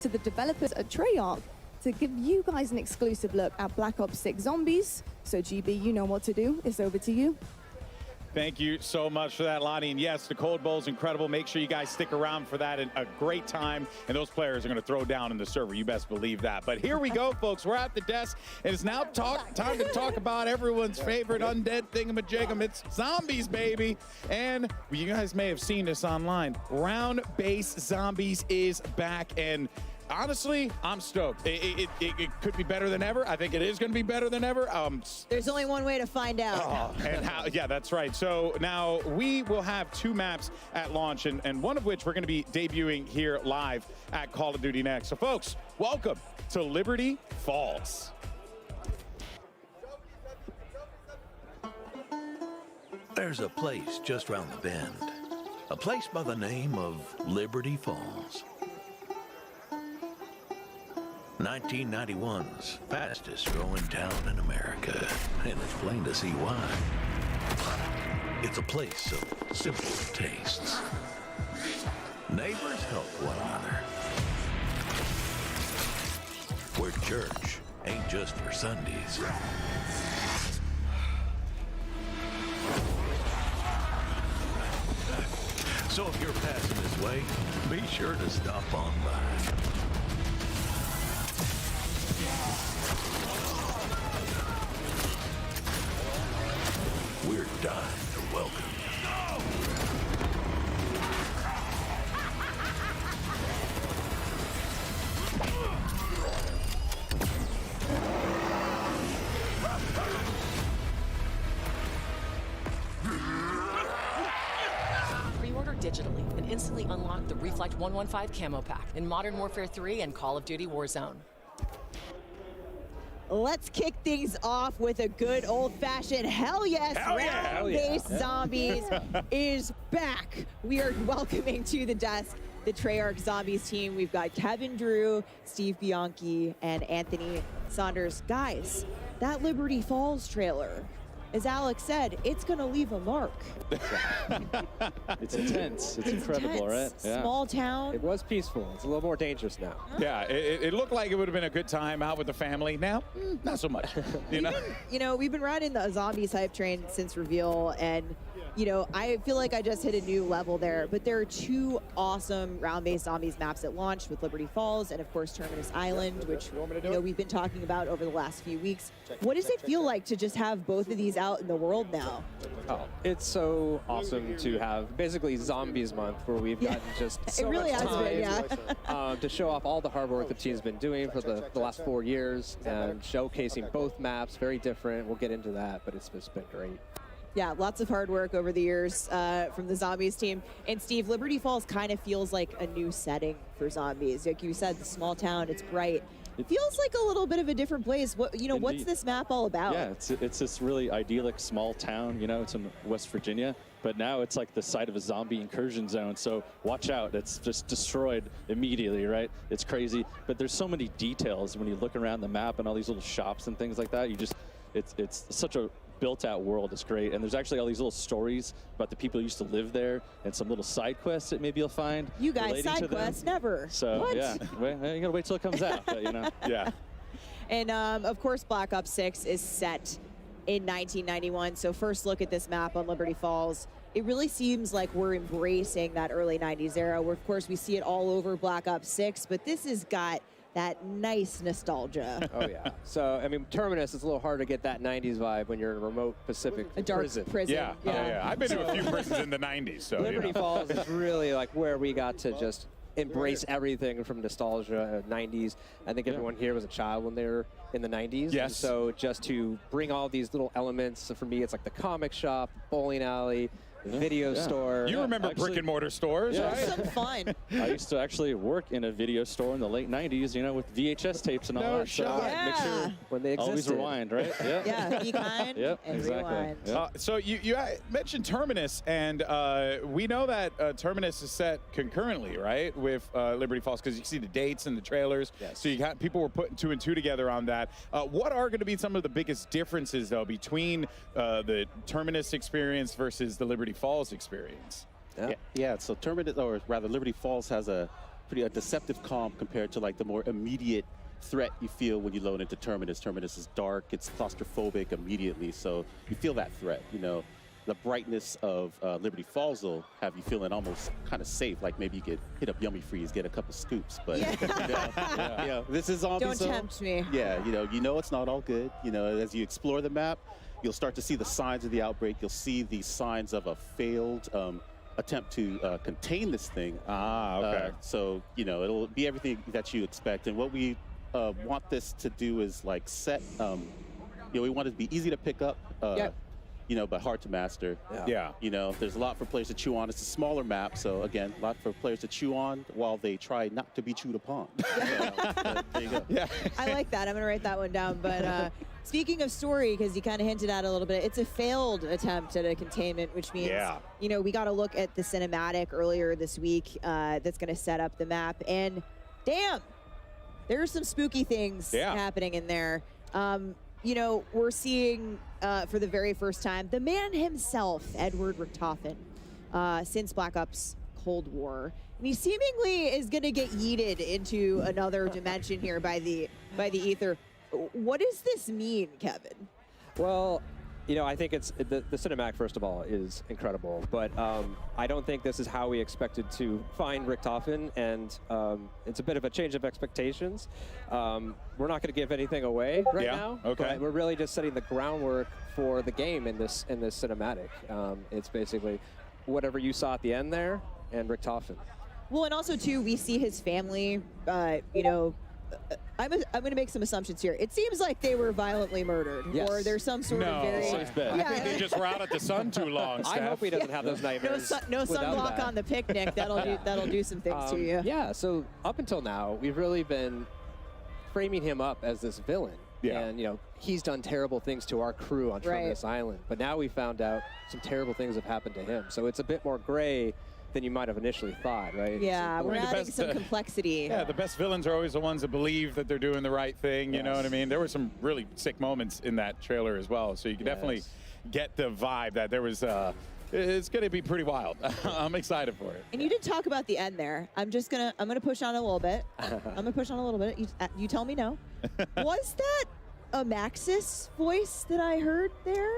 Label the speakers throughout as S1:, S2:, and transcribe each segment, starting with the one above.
S1: to the developers at Treyarch to give you guys an exclusive look at Black Ops 6 Zombies. So GB, you know what to do. It's over to you.
S2: Thank you so much for that, Lonnie. And yes, the Cold Bowl is incredible. Make sure you guys stick around for that. And a great time. And those players are going to throw down in the server. You best believe that. But here we go, folks. We're at the desk. And it's now time to talk about everyone's favorite undead thingamajigam. It's zombies, baby. And you guys may have seen this online. Round-based zombies is back. And honestly, I'm stoked. It could be better than ever. I think it is going to be better than ever.
S3: There's only one way to find out.
S2: And how? Yeah, that's right. So now we will have 2 maps at launch, and one of which we're going to be debuting here live at Call of Duty Next. So, folks, welcome to Liberty Falls.
S4: There's a place just round the bend. A place by the name of Liberty Falls. 1991's fastest growing town in America, and it's plain to see why. It's a place of simple tastes. Neighbors help one another. Where church ain't just for Sundays. So if you're passing this way, be sure to stop on by. We're dying to welcome you.
S5: Pre-order digitally and instantly unlock the Reflect 115 Camo Pack in Modern Warfare 3 and Call of Duty Warzone.
S3: Let's kick things off with a good old-fashioned hell yes. Round-based zombies is back. We are welcoming to the desk the Treyarch Zombies team. We've got Kevin Drew, Steve Bianchi, and Anthony Saunders. Guys, that Liberty Falls trailer, as Alex said, it's going to leave a mark.
S6: It's intense. It's incredible, right?
S3: Yeah. Small town.
S7: It was peaceful. It's a little more dangerous now.
S2: Yeah, it looked like it would have been a good time out with the family. Now, not so much.
S3: We've been riding the Zombies hype train since reveal, and I feel like I just hit a new level there. But there are 2 awesome round-based Zombies maps that launched with Liberty Falls and, of course, Terminus Island, which we've been talking about over the last few weeks. What does it feel like to just have both of these out in the world now?
S7: Oh, it's so awesome to have basically Zombies Month, where we've gotten just so
S3: really
S7: much
S3: has
S7: time
S3: been,
S7: to show off all the hard work the team's been doing for the last 4 years, and showcasing both maps, very different. We'll get into that, but it's just been great.
S3: Yeah, lots of hard work over the years from the Zombies team. And Steve, Liberty Falls kind of feels like a new setting for Zombies. Like you said, the small town, it's bright. It feels like a little bit of a different place. What's this map all about?
S6: Yeah, it's this really idyllic small town. It's in West Virginia, but now it's like the site of a zombie incursion zone. So watch out, it's just destroyed immediately, right? It's crazy, but there's so many details when you look around the map and all these little shops and things like that. It's such a built-out world. It's great, and there's actually all these little stories about the people who used to live there, and some little side quests that maybe you'll find.
S3: You guys, side quests never.
S6: So
S3: what?
S6: Yeah, you gotta wait till it comes out. But,
S2: yeah.
S3: And of course, Black Ops 6 is set in 1991. So first look at this map on Liberty Falls. It really seems like we're embracing that early 90s era, where of course we see it all over Black Ops 6, but this has got that nice nostalgia.
S7: Oh, yeah. So, Terminus, it's a little hard to get that 90s vibe when you're in a remote Pacific
S3: prison.
S2: Yeah. I've been to a few prisons in the 90s. So,
S7: Liberty Falls is really like where we got to just embrace everything from nostalgia, 90s. I think everyone here was a child when they were in the 90s.
S2: Yes.
S7: And so just to bring all these little elements, so for me, it's like the comic shop, bowling alley, video store.
S2: You remember brick and mortar stores, right?
S3: Some fun.
S6: I used to actually work in a video store in the late 90s, with VHS tapes and all that.
S2: shot.
S6: So make sure
S7: when they existed.
S6: always rewind, right?
S3: Yeah, be kind and
S6: exactly.
S3: rewind.
S2: So you mentioned Terminus, and we know that Terminus is set concurrently, right, with Liberty Falls, because you see the dates and the trailers.
S7: Yes.
S2: So people were putting 2 and 2 together on that. What are going to be some of the biggest differences, though, between the Terminus experience versus the Liberty Falls experience?
S8: Yeah, so Terminus, or rather Liberty Falls, has a a deceptive calm compared to like the more immediate threat you feel when you load into Terminus. Terminus is dark, it's claustrophobic immediately, so you feel that threat, you know. The brightness of Liberty Falls will have you feeling almost kind of safe, like maybe you could hit up Yummy Freeze, get a couple scoops, but you know, this is Zombie
S3: Don't
S8: Zone.
S3: tempt me.
S8: Yeah, you know it's not all good. You know, as you explore the map, you'll start to see the signs of the outbreak. You'll see the signs of a failed attempt to contain this thing.
S2: Okay.
S8: So, you know, it'll be everything that you expect. And what we want this to do is like set, you know, we want it to be easy to pick up. You know, but hard to master.
S2: Yeah.
S8: You know, there's a lot for players to chew on. It's a smaller map, so again, a lot for players to chew on while they try not to be chewed upon. There you go.
S2: Yeah.
S3: I like that. I'm going to write that one down. But speaking of story, because you kind of hinted at it a little bit, it's a failed attempt at a containment, which means, you know, we got to look at the cinematic earlier this week that's going to set up the map. And damn, there's some spooky things happening in there. You know, we're seeing for the very first time the man himself, Edward Richtofen, since Black Ops Cold War. And he seemingly is going to get yeeted into another dimension here by the ether. What does this mean, Kevin?
S7: Well, you know, I think it's the cinematic, first of all, is incredible, but I don't think this is how we expected to find Richtofen, and it's a bit of a change of expectations. We're not going to give anything away right now.
S2: Okay.
S7: But we're really just setting the groundwork for the game in this cinematic. It's basically whatever you saw at the end there, and Richtofen.
S3: Well, and also too, we see his family. You know, I'm going to make some assumptions here. It seems like they were violently murdered, or there's some sort of very.
S6: Safe bet.
S2: I think they just were out at the sun too long, Steph.
S7: I hope he doesn't have those nightmares.
S3: No sunblock
S7: that.
S3: on the picnic. That'll do some things to you.
S7: Yeah. So up until now, we've really been framing him up as this villain.
S2: Yeah.
S7: And you know, he's done terrible things to our crew on Terminus Island. But now we found out some terrible things have happened to him. So it's a bit more gray than you might have initially thought, right?
S3: Yeah, we're
S2: the
S3: adding
S2: best,
S3: some complexity.
S2: Yeah, the best villains are always the ones that believe that they're doing the right thing. You know what I mean? There were some really sick moments in that trailer as well. So you can definitely get the vibe that there was. It's going to be pretty wild. I'm excited for it.
S3: And you did talk about the end there. I'm gonna push on a little bit. You tell me no. Was that a Maxis voice that I heard there?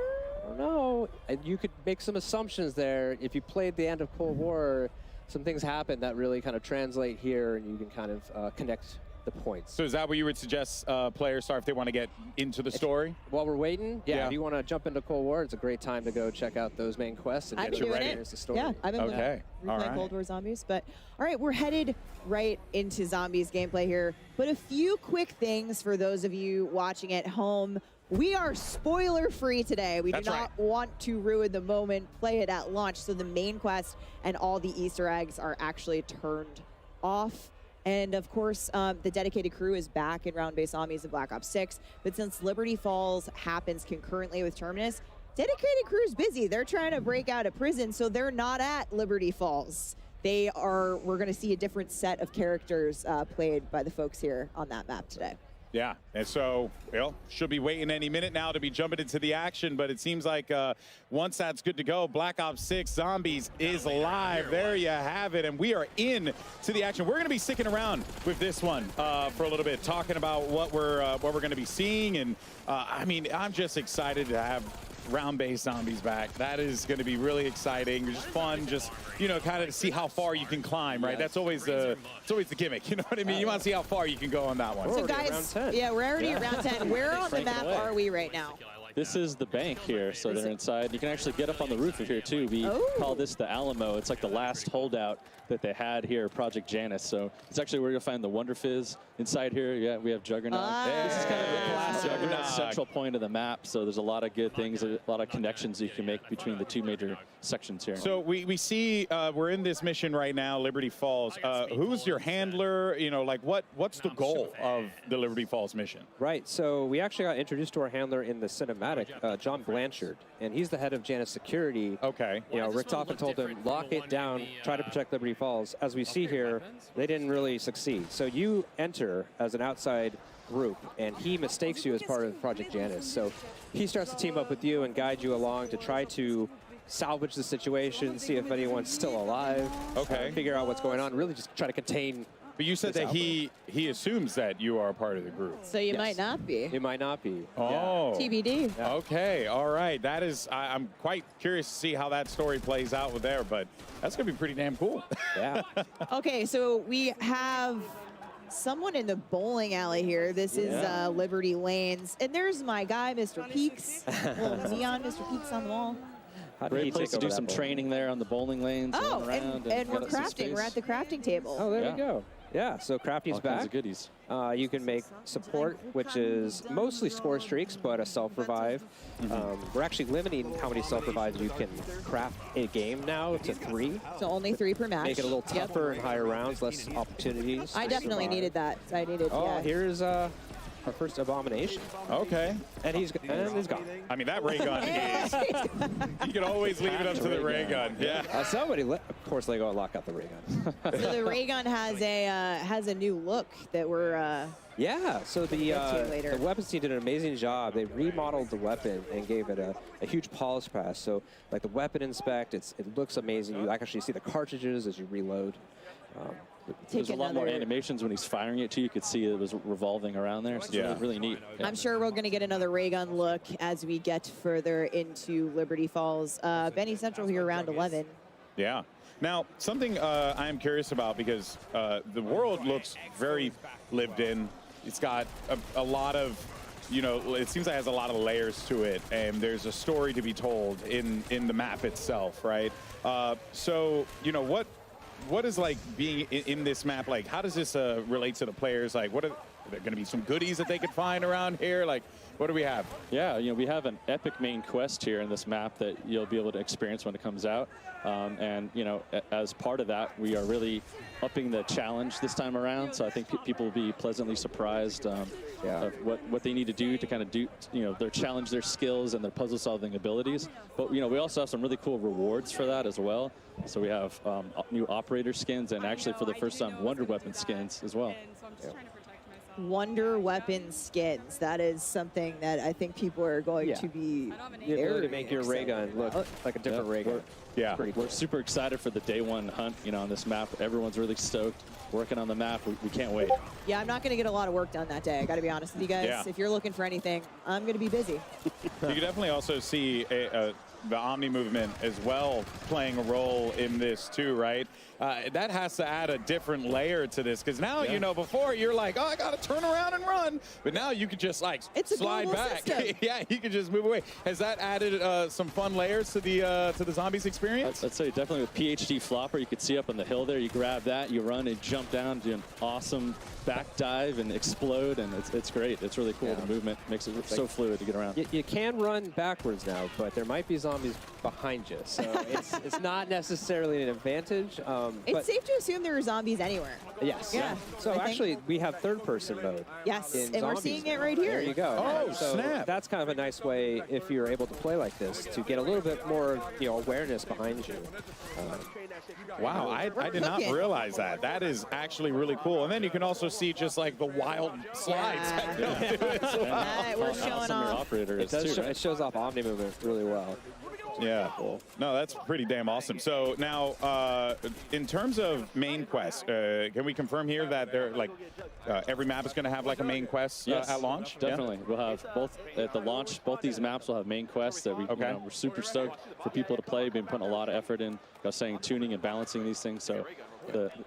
S7: I don't know. You could make some assumptions there. If you played the end of Cold War, some things happen that really kind of translate here, and you can kind of connect the points.
S2: So is that what you would suggest players start if they want to get into the story?
S7: While we're waiting, if you want to jump into Cold War, it's a great time to go check out those main quests and
S3: I've
S7: get
S3: been
S7: to
S3: doing it.
S7: the story.
S3: Yeah, I've been replaying Cold War Zombies. But all right, we're headed right into Zombies gameplay here. But a few quick things for those of you watching at home. We are spoiler-free today. We do not want to ruin the moment, play it at launch. So the main quest and all the Easter eggs are actually turned off. And of course, the dedicated crew is back in round-based zombies in Black Ops 6. But since Liberty Falls happens concurrently with Terminus, dedicated crew's busy. They're trying to break out of prison, so they're not at Liberty Falls. We're going to see a different set of characters played by the folks here on that map today.
S2: Yeah, and so, well, should be waiting any minute now to be jumping into the action, but it seems like once that's good to go, Black Ops 6 Zombies is live. There you have it, and we are in to the action. We're going to be sticking around with this one for a little bit, talking about what we're going to be seeing, and I mean, I'm just excited to have round-based zombies back. That is going to be really exciting. Just fun, just, you know, kind of to see how far you can climb, right? That's always the gimmick, you know what I mean? You want to see how far you can go on that one.
S3: So guys, yeah, we're already at round 10. Where on the map are we right now?
S6: This is the bank here, so they're inside. You can actually get up on the roof of here too. We call this the Alamo. It's like the last holdout that they had here, Project Janus. So it's actually where you'll find the Wonder Fizz inside here. Yeah, we have Juggernaut. This is kind of the classic central point of the map. So there's a lot of good things, a lot of connections you can make between the two major sections here.
S2: So we see we're in this mission right now, Liberty Falls. Who's your handler? You know, like what's the goal of the Liberty Falls mission?
S7: Right. So we actually got introduced to our handler in the cinematic, John Blanchard, and he's the head of Janus Security.
S2: Okay.
S7: You know, Richtofen told him, lock it down, try to protect Liberty Falls. As we see here, they didn't really succeed. So you enter as an outside group, and he mistakes you as part of Project Janus. So he starts to team up with you and guide you along to try to salvage the situation, see if anyone's still alive, figure out what's going on, really just try to contain
S2: But you said that he assumes that you are a part of the group.
S3: So you might not be.
S7: It might not be.
S2: Oh.
S3: TBD.
S7: Yeah.
S2: Okay, all right. That is, I'm quite curious to see how that story plays out with there, but that's going to be pretty damn cool.
S7: Yeah.
S3: Okay, so we have someone in the bowling alley here. This is Liberty Lanes. And there's my guy, Mr. Peaks. Little neon Mr. Peaks on the wall.
S6: Great place to do some training there on the bowling lanes.
S3: Oh,
S6: around
S3: and we're
S6: get some
S3: crafting.
S6: space.
S3: We're at the crafting table.
S7: Oh, there we go. Yeah, so crafting's
S6: All
S7: back.
S6: kinds of goodies.
S7: You can make support, which is mostly score streaks, but a self-revive. We're actually limiting how many self-revives you can craft in a game now to 3.
S3: So only 3 per match.
S7: Make it a little tougher in higher rounds, less opportunities.
S3: I
S7: to
S3: definitely
S7: survive.
S3: needed that. I needed.
S7: Oh, here's our first abomination.
S2: Okay.
S7: And he's gone.
S2: I mean, that ray gun is, you can always leave it up to the ray gun. Yeah.
S7: Somebody, of course, they go and lock out the ray gun.
S3: So the ray gun has a new look that we're.
S7: Yeah, so the
S3: later.
S7: weapons team did an amazing job. They remodeled the weapon and gave it a huge polish pass. So like the weapon inspect, it looks amazing. You actually see the cartridges as you reload.
S6: There's a lot more animations when he's firing it too. You could see it was revolving around there. So it's really, really neat. Yeah.
S3: I'm sure we're going to get another ray gun look as we get further into Liberty Falls. Benny Central here, round 11.
S2: Yeah. Now, something I'm curious about, because the world looks very lived in. It's got a lot of, it seems like it has a lot of layers to it, and there's a story to be told in the map itself, right? So, what is like being in this map? Like, how does this relate to the players? Like, what are there going to be some goodies that they could find around here? Like, what do we have?
S6: Yeah, we have an epic main quest here in this map that you'll be able to experience when it comes out. And, as part of that, we are really upping the challenge this time around. So I think people will be pleasantly surprised of what they need to do to kind of do, their challenge their skills and their puzzle solving abilities. But, we also have some really cool rewards for that as well. So we have new operator skins and actually for the first time Wonder Weapon skins as well.
S3: Wonder Weapon skins. That is something that I think people are going to be
S7: The ability to make your ray gun look like a different ray gun.
S2: Yeah,
S6: we're super excited for the day one hunt, on this map. Everyone's really stoked, working on the map. We can't wait.
S3: Yeah, I'm not going to get a lot of work done that day. I got to be honest with you guys.
S2: Yeah.
S3: If you're looking for anything, I'm going to be busy.
S2: You can definitely also see the Omni movement as well playing a role in this too, right? That has to add a different layer to this, because now, before you're like, oh, I got to turn around and run. But now you can just like slide back. Yeah, you can just move away. Has that added some fun layers to the zombies experience?
S6: I'd say definitely with PhD Flopper, you could see up on the hill there, you grab that, you run and jump down, do an awesome back dive and explode, and it's great. It's really cool. The movement makes it so fluid to get around.
S7: You can run backwards now, but there might be zombies behind you, so it's not necessarily an advantage.
S3: It's safe to assume there are zombies anywhere.
S7: Yes.
S3: Yeah.
S7: So actually, we have third-person mode.
S3: Yes,
S7: in
S3: and we're
S7: zombies
S3: seeing it
S7: now.
S3: right here.
S7: There you go.
S2: Oh,
S7: so
S2: snap.
S7: That's kind of a nice way, if you're able to play like this, to get a little bit more, awareness behind you.
S2: Wow, I did not realize that. That is actually really cool. And then you can also see just like the wild slides.
S3: We're showing off.
S6: Operator
S7: It shows off Omni movement really well.
S2: Yeah. No, that's pretty damn awesome. So now, in terms of main quest, can we confirm here that they're like every map is going to have like a main quest at launch?
S6: Definitely. We'll have both at the launch. Both these maps will have main quests that we're super stoked for people to play. Been putting a lot of effort in, tuning and balancing these things. So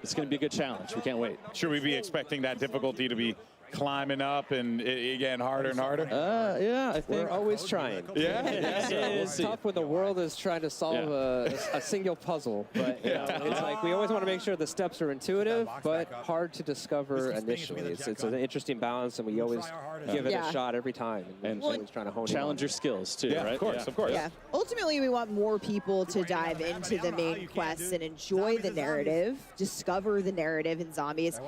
S6: it's going to be a good challenge. We can't wait.
S2: Should we be expecting that difficulty to be climbing up and again harder and harder?
S6: Yeah, I think
S7: we're always trying.
S2: Yeah,
S7: It's tough when the world is trying to solve a single puzzle, but it's like we always want to make sure the steps are intuitive but hard to discover initially. It's an interesting balance, and we always give it a shot every time, and always trying to hone
S6: challenge your skills too. Right?
S2: Of course.
S3: Yeah. Ultimately, we want more people to dive into the main quests and enjoy the narrative, discover the narrative in zombies.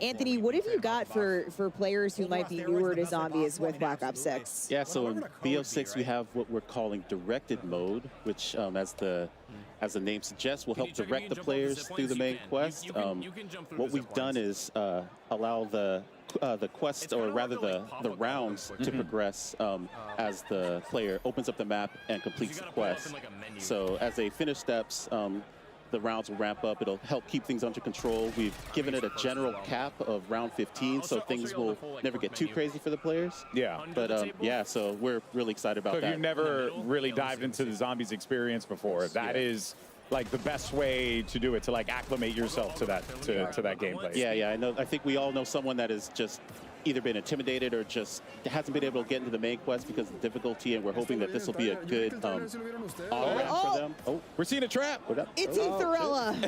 S3: Anthony, what have you got for players who might be newer to zombies with Black Ops 6?
S8: Yeah, so in BO6 we have what we're calling directed mode, which as the name suggests, will help direct the players through the main quest. What we've done is allow the quest, or rather the rounds, to progress as the player opens up the map and completes the quest. So as they finish steps, the rounds will ramp up. It'll help keep things under control. We've given it a general cap of round 15, so things will never get too crazy for the players.
S2: Yeah.
S8: But yeah, so we're really excited about that.
S2: You've never really dived into the Zombies experience before. That is like the best way to do it, to like acclimate yourself to that to that gameplay.
S8: Yeah, I know. I think we all know someone that has just either been intimidated or just hasn't been able to get into the main quest because of difficulty, and we're hoping that this will be a good on-ramp for them.
S2: Oh, we're seeing a trap.
S3: It's Etherella.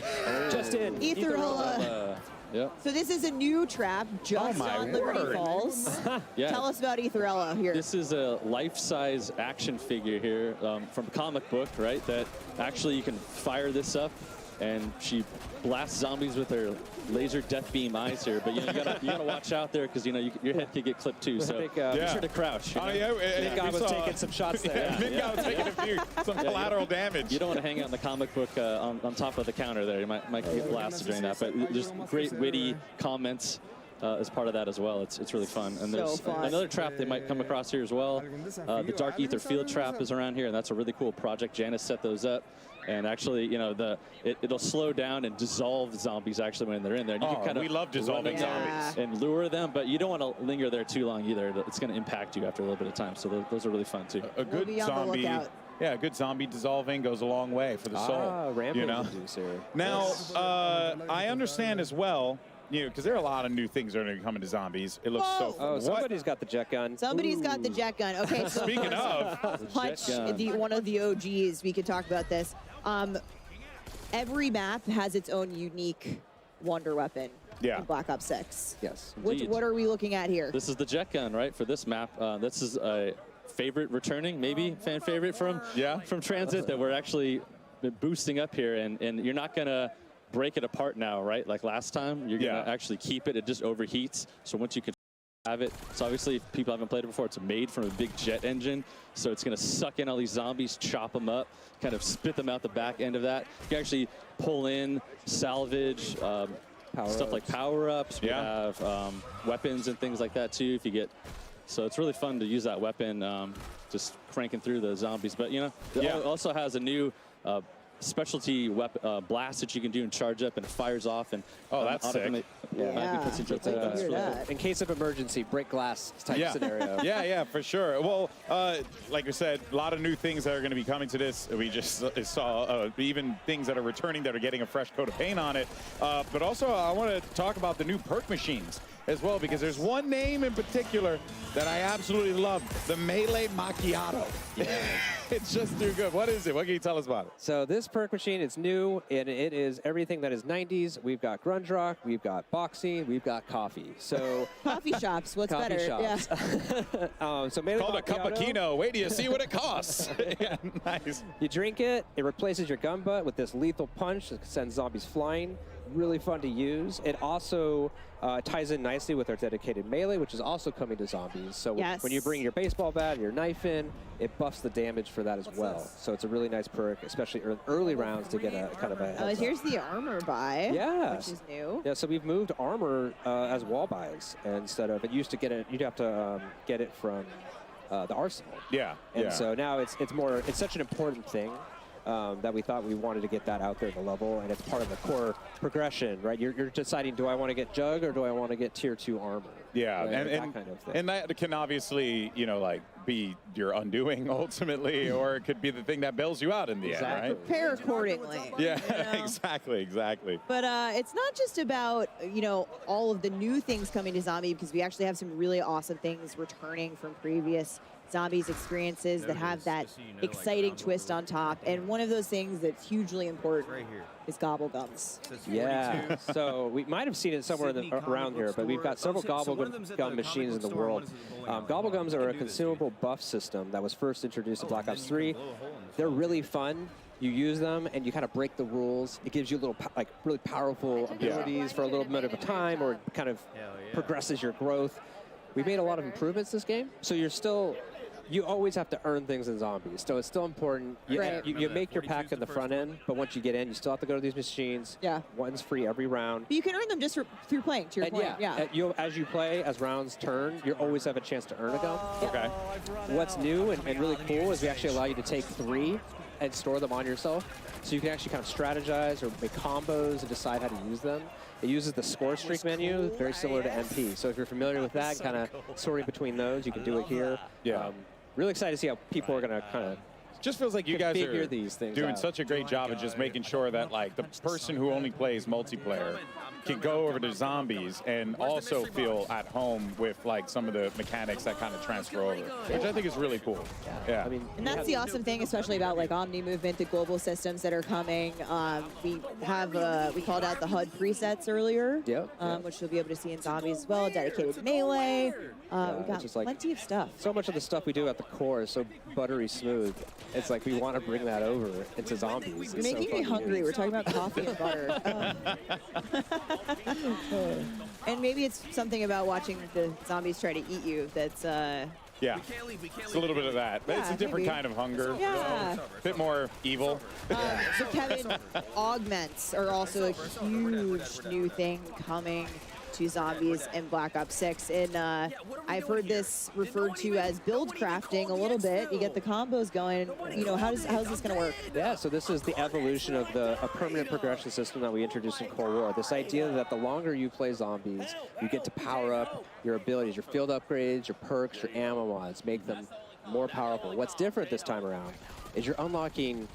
S7: Just in.
S3: Etherella.
S6: Yep.
S3: So this is a new trap just on Liberty Falls.
S6: Yeah.
S3: Tell us about Etherella here.
S6: This is a life-size action figure here from a comic book, right? That actually you can fire this up, and she blasts zombies with her laser death beam eyes here. But you gotta watch out there because your head could get clipped too. So be sure to crouch.
S7: Guy was taking some shots there.
S2: Guy was taking some collateral damage.
S6: You don't want to hang out in the comic book on top of the counter there. You might get blasted during that. But there's great witty comments as part of that as well. It's really fun. And there's another trap they might come across here as well. The Dark Ether Field trap is around here, and that's a really cool project. Janice set those up. And actually, it'll slow down and dissolve zombies actually when they're in there. And you can kind of
S2: we love dissolving zombies
S6: and lure them, but you don't want to linger there too long either. It's going to impact you after a little bit of time. So those are really fun too.
S2: A good zombie. Yeah, a good zombie dissolving goes a long way for the soul. Now, I understand as well, because there are a lot of new things that are going to be coming to zombies. It looks so fun.
S7: Oh, somebody's got the jet gun.
S3: Somebody's got the jet gun. Okay, so
S2: speaking of
S3: Hutch, one of the OGs, we could talk about this. Every map has its own unique wonder weapon in Black Ops 6.
S7: Yes.
S3: What are we looking at here?
S6: This is the jet gun, right, for this map. This is a favorite returning, maybe fan favorite from Transit that we're actually boosting up here, and you're not gonna break it apart now, right? Like last time, you're gonna actually keep it. It just overheats. So once you can have it, so obviously if people haven't played it before, it's made from a big jet engine, so it's gonna suck in all these zombies, chop them up, kind of spit them out the back end of that. You can actually pull in, salvage, stuff like power-ups. We have weapons and things like that too if you get. So it's really fun to use that weapon, just cranking through the zombies. But it also has a new specialty weapon blast that you can do and charge up, and it fires off. And
S2: that's sick.
S7: In case of emergency, break glass type scenario.
S2: Yeah, for sure. Well, like I said, a lot of new things that are going to be coming to this. We just saw even things that are returning that are getting a fresh coat of paint on it. But also, I want to talk about the new perk machines as well, because there's one name in particular that I absolutely love, the Melee Macchiato. It's just too good. What is it? What can you tell us about it?
S7: So this perk machine is new, and it is everything that is 90s. We've got grunge rock, we've got boxing, we've got coffee. So
S3: coffee shops, what's better?
S7: Shops. Yeah. So Melee
S2: called a cappuccino. Wait till you see what it costs. Nice.
S7: You drink it, it replaces your gun butt with this lethal punch that sends zombies flying. Really fun to use. It also ties in nicely with our dedicated melee, which is also coming to zombies. So when you bring your baseball bat and your knife in, it buffs the damage for that as well. So it's a really nice perk, especially early rounds, to get a kind of a heads
S3: here's the armor buy, which is new.
S7: Yeah, so we've moved armor as wall buys instead of, it used to get it, you'd have to get it from the arsenal. And so now it's such an important thing. That we thought we wanted to get that out there at the level, and it's part of the core progression, right? You're deciding, do I want to get Jug or do I want to get tier 2 armor?
S2: Yeah,
S7: right?
S2: and
S7: that kind of thing.
S2: And that can obviously, like be your undoing ultimately, or it could be the thing that bails you out in the end, right?
S3: Prepare accordingly.
S2: Yeah, exactly.
S3: But it's not just about, all of the new things coming to Zombie, because we actually have some really awesome things returning from previous Zombies experiences that have that exciting twist on top. And one of those things that's hugely important is Gobblegums.
S7: Yeah, so we might have seen it somewhere around here, but we've got several Gobblegum machines in the world. Gobblegums are a consumable buff system that was first introduced in Black Ops 3. They're really fun. You use them and you kind of break the rules. It gives you little really powerful abilities for a little bit of a time, or it kind of progresses your growth. We made a lot of improvements this game, so you always have to earn things in zombies, so it's still important. You make your pack in the front end, but once you get in, you still have to go to these machines. One's free every round.
S3: But you can earn them just through playing, to your point.
S7: As you play, as rounds turn, you always have a chance to earn a gum.
S2: Okay.
S7: What's new and really cool is we actually allow you to take 3 and store them on yourself. So you can actually kind of strategize or make combos and decide how to use them. It uses the score streak menu, very similar to MP. So if you're familiar with that, kind of sorting between those, you can do it here.
S2: Yeah.
S7: Really excited to see how people are going to kind of
S2: just feels like you guys are
S7: these things
S2: doing
S7: out.
S2: such a great job of just making sure that like the person who only plays multiplayer can go over to zombies and also feel at home with like some of the mechanics that kind of transfer over, which I think is really cool. Yeah.
S7: I mean,
S3: And that's the awesome thing, especially about like Omni movement, the global systems that are coming. We have we called out the HUD presets earlier, which you'll be able to see in zombies as well. Dedicated melee. We got
S7: just like
S3: plenty of stuff.
S7: so much of the stuff we do at the core is so buttery smooth. It's like we want to bring that over into zombies.
S3: You're making me hungry. We're talking about coffee and butter. And maybe it's something about watching the zombies try to eat you that's
S2: Yeah, it's a little bit of that. But it's a different
S3: maybe.
S2: kind of hunger.
S3: Yeah.
S2: A bit more evil.
S3: So Kevin, augments are also a huge new thing coming to zombies in Black Ops 6. And I've heard this referred to as build crafting a little bit. You get the combos going. You know, how's this going to work?
S7: Yeah, so this is the evolution of a permanent progression system that we introduced in Cold War. This idea that the longer you play zombies, you get to power up your abilities, your field upgrades, your perks, your ammo mods, make them more powerful. What's different this time around is you're unlocking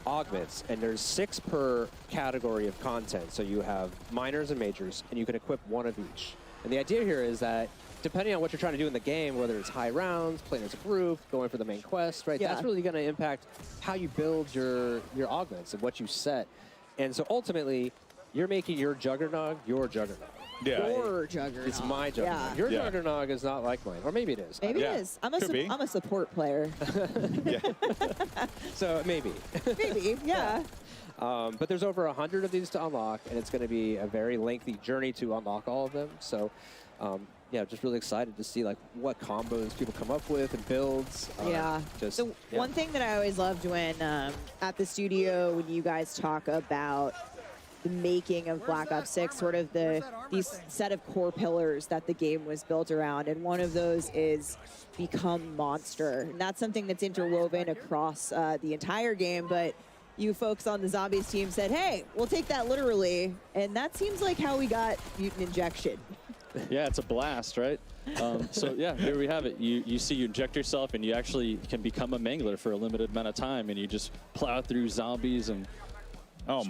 S7: augments, and there's 6 per category of content. So you have minors and majors, and you can equip 1 of each. And the idea here is that depending on what you're trying to do in the game, whether it's high rounds, playing as a group, going for the main quest, right? That's really going to impact how you build your augments and what you set. And so ultimately, you're making your Juggernog your Juggernog.
S2: Yeah.
S3: Your Juggernog.
S7: It's my Juggernog. Your Juggernog is not like mine, or maybe it is.
S3: Maybe it is. I'm a support player.
S7: So maybe.
S3: Maybe, yeah.
S7: But there's over 100 of these to unlock, and it's going to be a very lengthy journey to unlock all of them. So, yeah, just really excited to see like what combos people come up with and builds.
S3: One thing that I always loved when at the studio, when you guys talk about the making of Black Ops 6, sort of these set of core pillars that the game was built around, and one of those is become monster. And that's something that's interwoven across the entire game, but you folks on the zombies team said, hey, we'll take that literally, and that seems like how we got mutant injection.
S6: Yeah, it's a blast, right? So yeah, here we have it. You inject yourself, and you actually can become a mangler for a limited amount of time, and you just plow through zombies and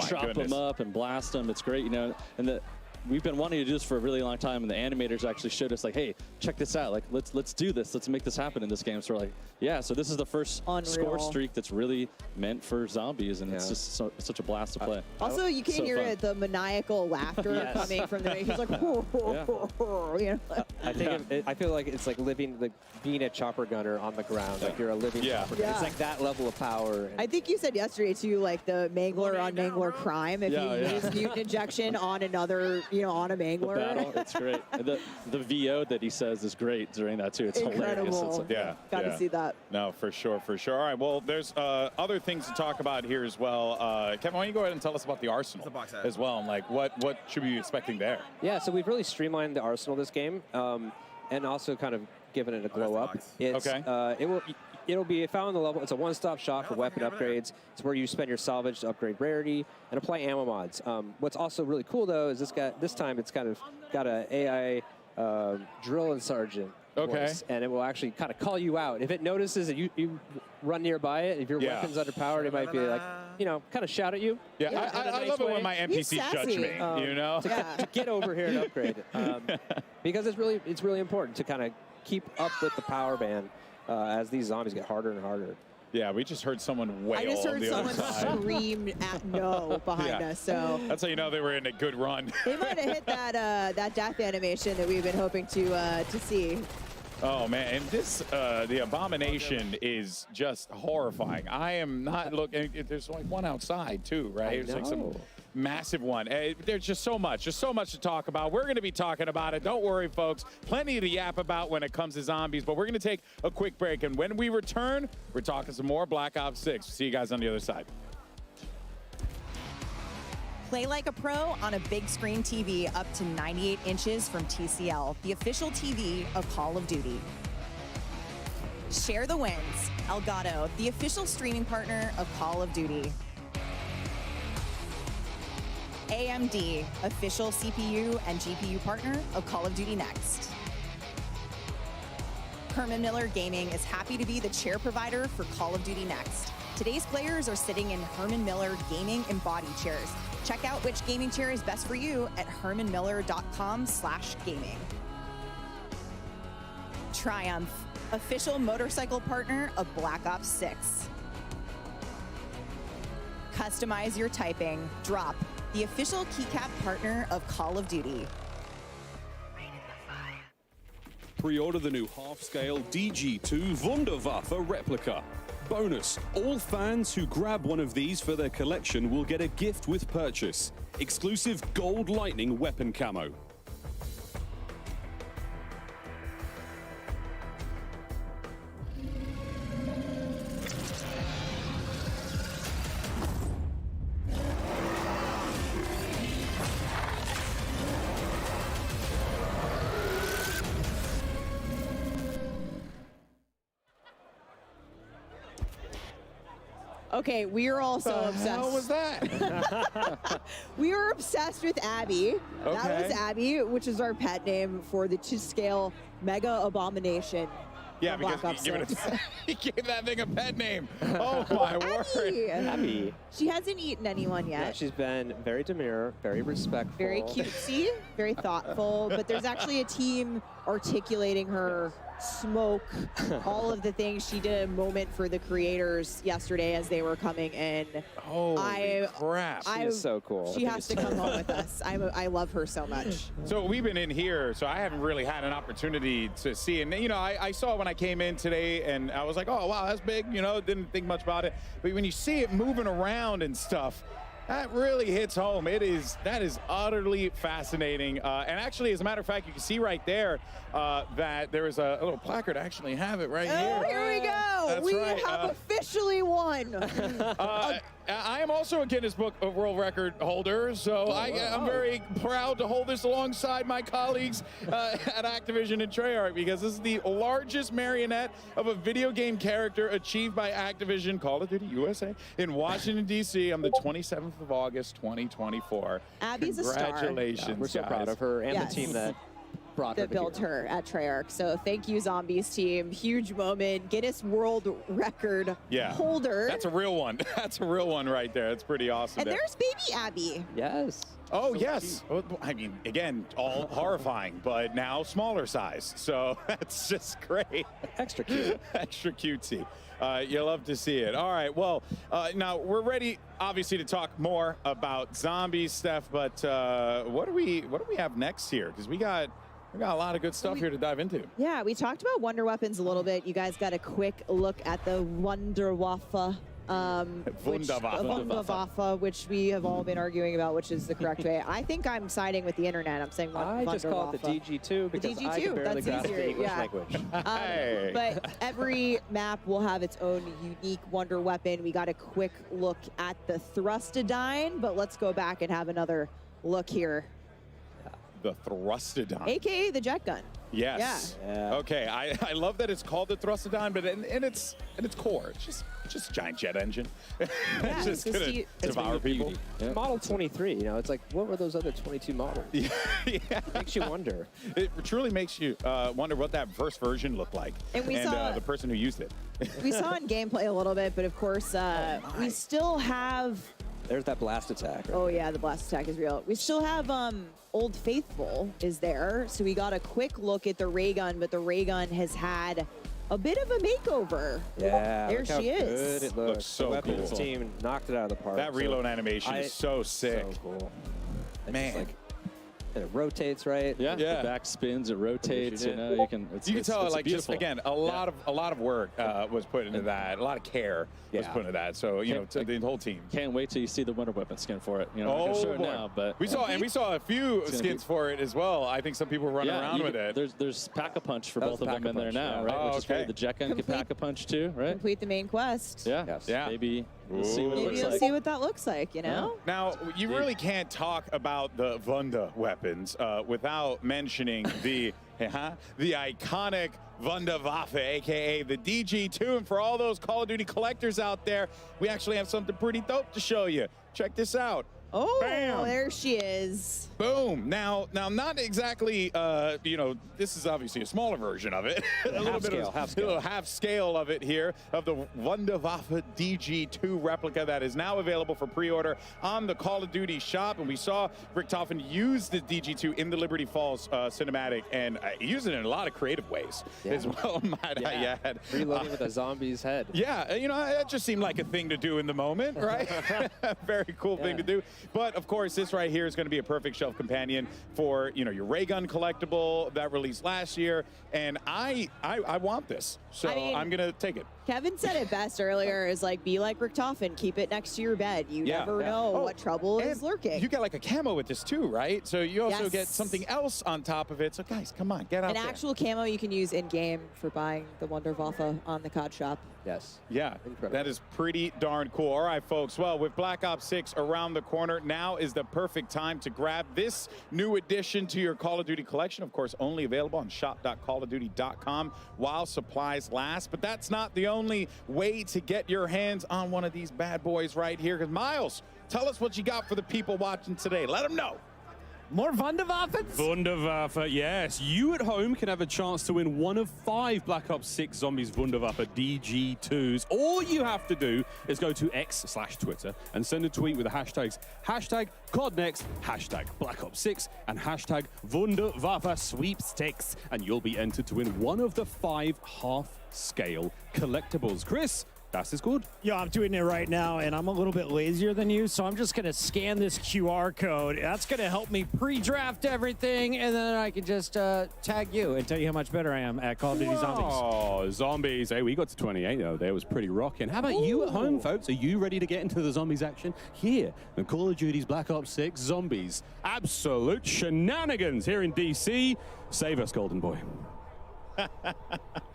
S6: chop them up and blast them. It's great, you know. And we've been wanting to do this for a really long time, and the animators actually showed us like, hey, check this out. Like, let's do this. Let's make this happen in this game. So we're like, yeah. So this is the first score streak that's really meant for zombies, and it's just such a blast to play.
S3: Also, you can hear it, the maniacal laughter coming from the. He's like, you know.
S7: I feel like it's like being a chopper gunner on the ground. Like you're a living chopper gunner. It's like that level of power.
S3: I think you said yesterday too, like the mangler on mangler crime. If you use mutant injection on another, on a mangler.
S6: Battle, it's great. And the VO that he says is great during that too. It's hilarious. It's like,
S3: Got to see that.
S2: No, for sure. All right, well, there's other things to talk about here as well. Kevin, why don't you go ahead and tell us about the Arsenal as well, and like what should we be expecting there?
S7: Yeah, so we've really streamlined the Arsenal this game, and also kind of given it a glow up. It's, it'll be found on the level. It's a one-stop shop for weapon upgrades. It's where you spend your salvage to upgrade rarity and apply ammo mods. What's also really cool though is this time it's kind of got an AI drill and sergeant voice, and it will actually kind of call you out. If it notices that you run nearby it, if your weapon's underpowered, it might be like, kind of shout at you.
S2: I love it when my NPCs judge me,
S7: to get over here and upgrade. Because it's really important to kind of keep up with the power band as these zombies get harder and harder.
S2: Yeah, we just heard someone wail.
S3: I just heard someone scream at no behind us. So
S2: that's how you know they were in a good run.
S3: They might have hit that death animation that we've been hoping to see.
S2: Oh man, and this the abomination is just horrifying. I am not looking. There's like one outside too, right? There's like some massive one. There's just so much to talk about. We're going to be talking about it. Don't worry, folks. Plenty to yap about when it comes to zombies, but we're going to take a quick break. And when we return, we're talking some more Black Ops 6. See you guys on the other side.
S9: Play like a pro on a big screen TV up to 98 inches from TCL, the official TV of Call of Duty. Share the wins. Elgato, the official streaming partner of Call of Duty. AMD, official CPU and GPU partner of Call of Duty Next. Herman Miller Gaming is happy to be the chair provider for Call of Duty Next. Today's players are sitting in Herman Miller Gaming embodied chairs. Check out which gaming chair is best for you at hermanmiller.com/gaming. Triumph, official motorcycle partner of Black Ops 6. Customize your typing. Drop, the official keycap partner of Call of Duty.
S10: Pre-order the new half-scale DG2 Wunderwaffe replica. Bonus, all fans who grab one of these for their collection will get a gift with purchase. Exclusive gold lightning weapon camo.
S3: Okay, we are all so obsessed.
S2: How was that?
S3: We are obsessed with Abby. That
S2: Okay.
S3: was Abby, which is our pet name for the 2-scale mega abomination.
S2: Yeah,
S3: from Black
S2: because
S3: Ops 6.
S2: he gave that thing a pet name. Oh my word.
S7: Abby.
S3: She hasn't eaten anyone yet.
S7: Yeah, she's been very demure, very respectful.
S3: Very cutesy, very thoughtful, but there's actually a team articulating her smoke, all of the things. She did a moment for the creators yesterday as they were coming in.
S2: Holy crap.
S7: She's so cool.
S3: She has to come home with us. I love her so much.
S2: So we've been in here, so I haven't really had an opportunity to see. And, you know, I saw when I came in today, and I was like, oh, wow, that's big. You know, didn't think much about it. But when you see it moving around and stuff, that really hits home. That is utterly fascinating. And actually, as a matter of fact, you can see right there that there is a little placard. I actually have it right here.
S3: Oh, here we go.
S2: That's
S3: We
S2: right.
S3: have officially won.
S2: I am also a Guinness Book of World Record holder, so I'm very proud to hold this alongside my colleagues at Activision and Treyarch, because this is the largest marionette of a video game character achieved by Activision Call of Duty USA in Washington, D.C. on the 27th of August, 2024.
S3: Abby's a star.
S2: Congratulations,
S7: Yeah, we're so
S2: guys.
S7: proud of her and
S3: Yes.
S7: the team that brought her
S3: That
S7: to
S3: built
S7: here.
S3: her at Treyarch. So thank you, Zombies team. Huge moment. Guinness World Record holder.
S2: That's a real one. That's a real one right there. That's pretty awesome.
S3: And
S2: there.
S3: there's baby Abby.
S7: Yes.
S2: Oh, yes. Well, I mean, again, all horrifying, but now smaller size. So that's just great.
S7: Extra cute.
S2: Extra cutesy. You love to see it. All right. Well, now we're ready, obviously, to talk more about zombies, Steph. But what do we have next here? Because we got a lot of good stuff here to dive into.
S3: Yeah, we talked about Wonder Weapons a little bit. You guys got a quick look at the Wunderwaffe. Wunderwaffe, which we have all been arguing about, which is the correct way. I think I'm siding with the internet. I'm saying
S7: I just call it the
S3: Wunderwaffe.
S7: DG2 because I
S3: DG2,
S7: can barely
S3: that's
S7: grasp
S3: easier,
S7: the English
S3: yeah.
S7: language.
S2: Hey.
S3: But every map will have its own unique wonder weapon. We got a quick look at the Thrustodyne, but let's go back and have another look here.
S2: The Thrustodyne.
S3: AKA the jet gun.
S2: Yes.
S7: Yeah.
S2: Okay. I love that it's called the Thrustodyne, but in its core, it's just a giant jet engine. It's just
S3: it's
S2: gonna
S3: cute.
S2: devour people.
S7: Yeah. Model 23, you know, it's like, what were those other 22 models?
S2: Yeah.
S7: Makes you wonder.
S2: It truly makes you wonder what that first version looked like,
S3: And we saw-
S2: the person who used it.
S3: We saw in gameplay a little bit, but of course, we still have.
S7: There's that blast attack. Right?
S3: Oh yeah, the blast attack is real. We still have Old Faithful is there, so we got a quick look at the ray gun, but the ray gun has had a bit of a makeover.
S7: Yeah,
S3: there
S7: look how
S3: she is.
S7: Good it looks.
S2: so
S7: the weapons
S2: cool.
S7: team knocked it out of the park.
S2: That reload animation is so sick.
S7: So cool. And
S2: Man.
S7: just, like, and it rotates, right?
S6: Yeah,
S2: Yeah.
S6: the back spins, it rotates.
S7: shoot
S6: You
S7: it.
S6: know, you can. It's,
S2: You can
S6: it's,
S2: tell,
S6: it's
S2: like, just
S6: beautiful.
S2: again, a lot of work was put into that. A lot of care was
S7: Yeah.
S2: put into that. So you know, to the whole team.
S6: Can't wait till you see the Wonder Weapon skin for it. You know, I'm not gonna show it
S2: boy.
S6: now, but
S2: we saw a few
S6: gonna
S2: skins
S6: be-
S2: for it as well. I think some people were running around
S6: you
S2: with
S6: can-
S2: it.
S6: There's Pack-a-Punch for
S7: That
S6: both
S7: was
S6: of them in there
S7: Pack-a-Punch,
S6: now,
S7: yeah.
S6: right?
S2: Oh,
S6: Which is great.
S2: okay.
S6: The jet gun can
S3: Complete-
S6: Pack-a-Punch too, right?
S3: Complete the main quest.
S6: Yeah.
S7: Yes.
S2: Yeah.
S6: Maybe we'll see what it
S3: Maybe
S6: looks
S3: you'll
S6: like.
S3: see what that looks like, you know?
S2: Now, you really can't talk about the Wunda weapons without mentioning the The iconic Wunderwaffe, aka the DG2. And for all those Call of Duty collectors out there, we actually have something pretty dope to show you. Check this out.
S3: Oh,
S2: Bam.
S3: there she is.
S2: Boom. Now, not exactly, you know, this is obviously a smaller version of it. A little half scale of it here, of the Wunderwaffe DG2 replica that is now available for pre-order on the Call of Duty shop. And we saw Richtofen use the DG2 in the Liberty Falls cinematic and use it in a lot of creative ways as well, might I add.
S7: Reloading with a zombie's head.
S2: Yeah, you know, that just seemed like a thing to do in the moment, right? Very cool thing to do. But of course, this right here is going to be a perfect shelf companion for, you know, your ray gun collectible that released last year. And I want this, so I mean, I'm going to take it.
S3: Kevin said it best earlier, is like, be like Richtofen, keep it next to your bed. You never know what trouble is lurking.
S2: You get like a camo with this too, right? So you also get something else on top of it. So guys, come on, get out there.
S3: An actual camo you can use in-game for buying the Wunderwaffe on the COD shop.
S7: Yes.
S2: Yeah,
S7: incredible.
S2: That is pretty darn cool. All right, folks. Well, with Black Ops 6 around the corner, now is the perfect time to grab this new addition to your Call of Duty collection. Of course, only available on shop.callofduty.com while supplies last. But that's not the only way to get your hands on one of these bad boys right here. Because Miles, tell us what you got for the people watching today. Let them know.
S11: More Wunderwaffens?
S10: Wunderwaffe, yes. You at home can have a chance to win one of 5 Black Ops 6 Zombies Wunderwaffe DG2s. All you have to do is go to X/Twitter and send a tweet with the hashtags #CODNext, #Black Ops 6, and #Wunderwaffe sweepstakes, and you'll be entered to win one of the 5 half-scale collectibles. Chris, das ist good.
S11: Yo, I'm doing it right now, and I'm a little bit lazier than you, so I'm just going to scan this QR code. That's going to help me pre-draft everything, and then I can just tag you and tell you how much better I am at Call of Duty Zombies.
S10: Oh, Zombies. Hey, we got to 28, though. That was pretty rocking. How about you at home, folks? Are you ready to get into the Zombies action? Here, in Call of Duty's Black Ops 6 Zombies. Absolute shenanigans here in DC. Save us, Golden Boy.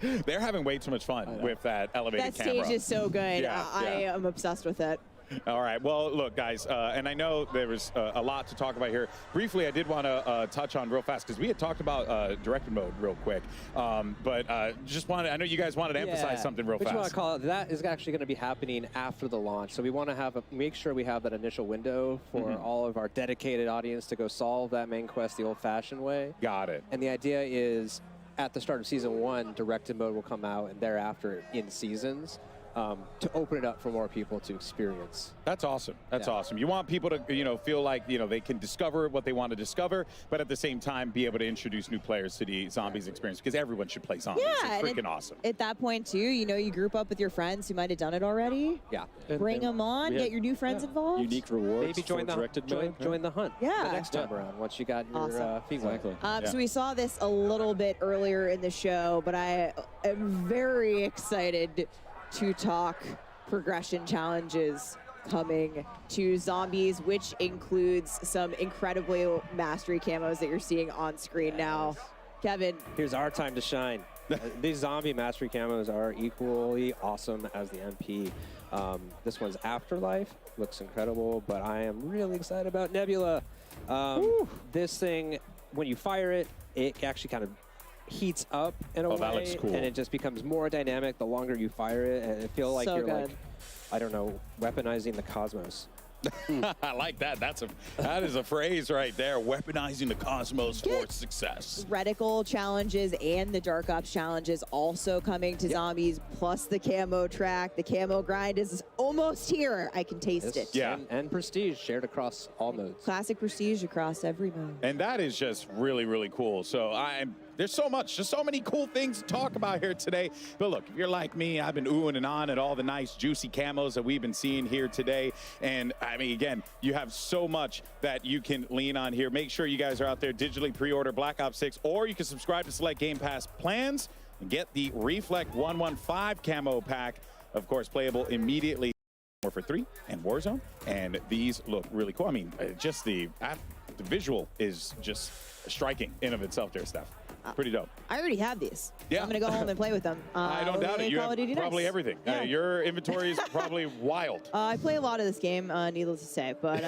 S2: They're having way too much fun with that elevated camera.
S3: That stage is so good.
S2: Yeah,
S3: I am obsessed with it.
S2: All right. Well, look, guys, and I know there was a lot to talk about here. Briefly, I did want to touch on real fast because we had talked about directed mode real quick. But just wanted, I know you guys wanted to emphasize something real fast.
S7: Which want to call it, that is actually going to be happening after the launch. So we want to have make sure we have that initial window for all of our dedicated audience to go solve that main quest the old-fashioned way.
S2: Got it.
S7: And the idea is, at the start of Season 1, directed mode will come out, and thereafter in seasons, to open it up for more people to experience.
S2: That's awesome. That's awesome. You want people to, you know, feel like, you know, they can discover what they want to discover, but at the same time be able to introduce new players to the Zombies experience, because everyone should play Zombies.
S3: Yeah,
S2: it's freaking awesome.
S3: At that point, too, you know, you group up with your friends who might have done it already.
S7: Yeah.
S3: Bring them on, get your new friends involved.
S6: Unique rewards.
S7: Maybe join join the hunt.
S3: Yeah.
S7: The next time around, once you got your feet wet.
S3: So we saw this a little bit earlier in the show, but I am very excited to talk progression challenges coming to Zombies, which includes some incredibly mastery camos that you're seeing on screen now. Kevin.
S7: Here's our time to shine. These zombie mastery camos are equally awesome as the MP. This one's Afterlife, looks incredible, but I am really excited about Nebula. This thing, when you fire it, it actually kind of heats up in a way,
S2: that looks cool.
S7: And it just becomes more dynamic the longer you fire it, and it feels like you're like, I don't know, weaponizing the cosmos.
S2: I like that. That is a phrase right there. Weaponizing the cosmos for success.
S3: Reticle challenges and the Dark Ops challenges also coming to Zombies, plus the camo track. The camo grind is almost here. I can taste it.
S2: Yeah.
S7: And Prestige shared across all modes.
S3: Classic Prestige across every mode.
S2: And that is just really, really cool. So there's so much, just so many cool things to talk about here today. But look, if you're like me, I've been oohing and on at all the nice, juicy camos that we've been seeing here today. And I mean, again, you have so much that you can lean on here. Make sure you guys are out there, digitally pre-order Black Ops 6, or you can subscribe to select Game Pass plans and get the Reflect 115 camo pack. Of course, playable immediately. Warfare 3 and Warzone. And these look really cool. I mean, just the visual is just striking in of itself there, Steph. Pretty dope.
S3: I already have these.
S2: Yeah.
S3: I'm going to go home and play with them.
S2: I don't doubt it. You have probably everything.
S3: Yeah.
S2: Your inventory is probably wild.
S3: I play a lot of this game, needless to say. But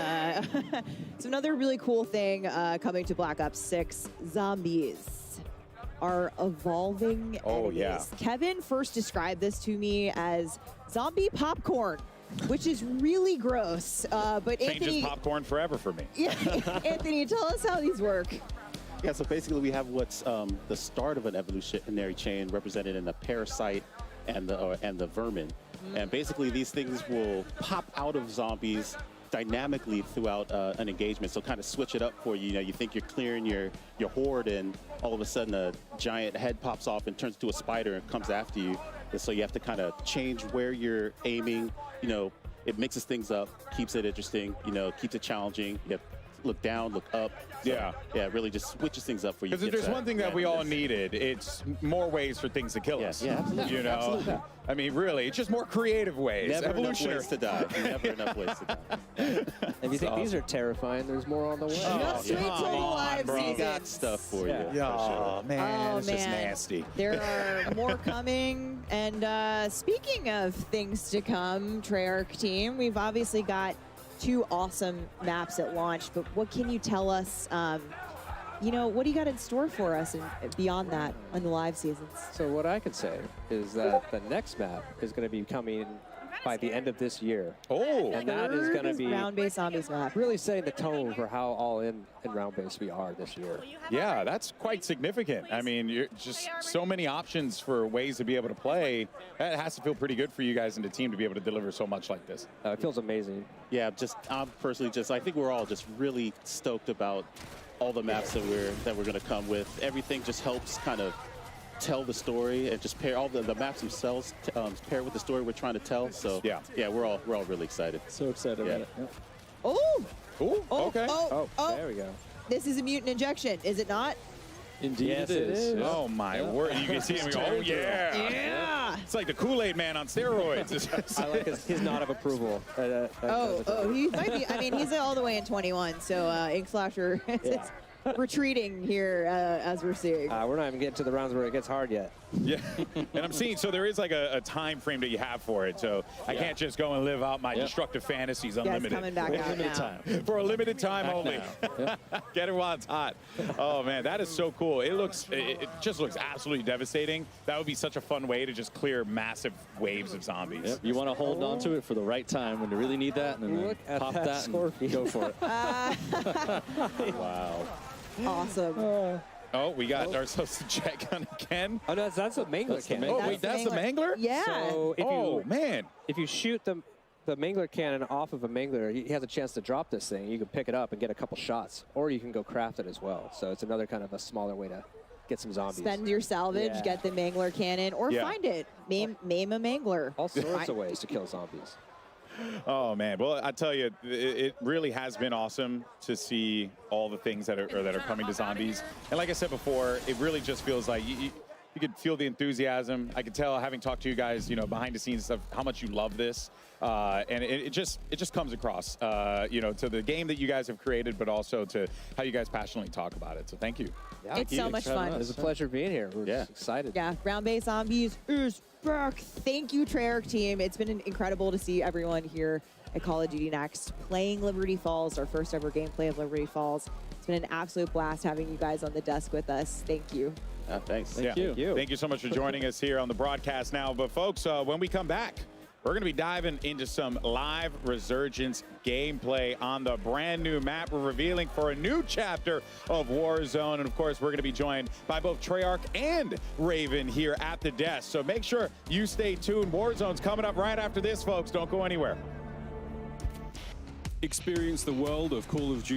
S3: it's another really cool thing coming to Black Ops 6, Zombies. are evolving
S2: Oh,
S3: enemies.
S2: yeah.
S3: Kevin first described this to me as zombie popcorn, which is really gross. But
S2: Changes
S3: Anthony,
S2: popcorn forever for me.
S3: yeah, Anthony, tell us how these work.
S8: Yeah, so basically we have what's the start of an evolutionary chain represented in the parasite and the vermin. And basically these things will pop out of zombies dynamically throughout an engagement. So kind of switch it up for you. You know, you think you're clearing your horde and all of a sudden a giant head pops off and turns into a spider and comes after you. And so you have to kind of change where you're aiming. You know, it mixes things up, keeps it interesting, you know, keeps it challenging. You have look down, look up. So,
S2: Yeah.
S8: Yeah, it really just switches things up for you.
S2: Because if there's one thing that we all needed, it's more ways for things to kill us.
S8: Yeah, absolutely.
S2: You know,
S8: Absolutely.
S2: I mean, really, it's just more creative ways.
S8: Never enough
S2: Evolutionary.
S8: ways to die. Never enough ways to die.
S7: If you think these are terrifying, there's more on the way.
S3: Just wait till the live
S2: bro.
S3: season.
S8: We got stuff for you.
S7: Yeah.
S2: Oh, man,
S3: Oh,
S2: it's just
S3: man.
S2: nasty.
S3: There are more coming. And speaking of things to come, Treyarch team, we've obviously got 2 awesome maps at launch, but what can you tell us? You know, what do you got in store for us and beyond that on the live seasons?
S7: So what I can say is that the next map is going to be coming by the end of this year.
S2: Oh,
S7: And that is going to be
S3: round-based zombies map.
S7: really setting the tone for how all in round-based we are this year.
S2: yeah, that's quite significant. I mean, you're just so many options for ways to be able to play. That has to feel pretty good for you guys and the team to be able to deliver so much like this.
S7: It feels amazing.
S8: Yeah, I'm personally I think we're all just really stoked about all the maps that we're going to come with. Everything just helps kind of tell the story and just pair all the maps themselves pair with the story we're trying to tell. So
S2: yeah,
S8: we're all really excited.
S6: So excited about it. Yeah.
S3: Oh!
S2: Ooh,
S3: Oh,
S2: okay.
S3: oh,
S7: There we go.
S3: This is a mutant injection, is it not?
S6: Indeed
S7: Yes,
S6: it
S7: it
S6: is.
S7: is.
S6: Yeah.
S2: Oh my word! You can see him. Go, oh yeah!
S3: Yeah!
S2: It's like the Kool-Aid Man on steroids. It's just-
S7: I like his nod of approval.
S3: He might be. I mean, he's all the way in 21, so Ink Slasher is retreating here as we're seeing.
S7: We're not even getting to the rounds where it gets hard yet.
S2: Yeah, and I'm seeing, so there is like a time frame that you have for it, so I can't just go and live out my destructive fantasies
S3: Yeah, it's
S2: unlimited.
S3: coming back out
S6: Limited
S3: now.
S6: time.
S2: For a limited time
S6: Back
S2: only.
S6: now.
S2: Get it while it's hot. Oh man, that is so cool. It just looks absolutely devastating. That would be such a fun way to just clear massive waves of zombies.
S6: Yep. You want to hold on to it for the right time when you really need that, and then
S7: Look at
S6: pop
S7: that
S6: that and
S7: scorpion.
S6: go for it.
S2: Wow.
S3: Awesome.
S2: Oh, we got ourselves a check on Ken.
S7: Oh, no, that's a mangler
S6: That's the
S7: cannon.
S2: Oh,
S6: Mangler.
S2: wait, that's the Mangler?
S3: Yeah.
S7: So if
S2: Oh,
S7: you
S2: man.
S7: if you shoot the mangler cannon off of a mangler, he has a chance to drop this thing. You can pick it up and get a couple shots, or you can go craft it as well. So it's another kind of a smaller way to get some zombies.
S3: Spend your salvage,
S7: Yeah.
S3: get the mangler cannon, or
S2: Yeah.
S3: find it. Maim a mangler.
S7: All sorts of ways to kill zombies.
S2: Oh man, well I tell you, it really has been awesome to see all the things that are coming to zombies. And like I said before, it really just feels like you could feel the enthusiasm. I could tell, having talked to you guys, you know, behind the scenes stuff, how much you love this, and it just comes across, you know, to the game that you guys have created, but also to how you guys passionately talk about it. So thank you.
S3: It's so much fun.
S7: It's a pleasure being here. We're just excited.
S3: Yeah, round-based zombies is back. Thank you, Treyarch team. It's been incredible to see everyone here at Call of Duty Next playing Liberty Falls, our first ever gameplay of Liberty Falls. It's been an absolute blast having you guys on the desk with us. Thank you.
S8: Thanks.
S6: Thank you.
S2: Thank you so much for joining us here on the broadcast now. But folks, when we come back, we're going to be diving into some live Resurgence gameplay on the brand new map we're revealing for a new chapter of Warzone. And of course, we're going to be joined by both Treyarch and Raven here at the desk. So make sure you stay tuned. Warzone's coming up right after this, folks. Don't go anywhere.
S10: Experience the world of Call of Duty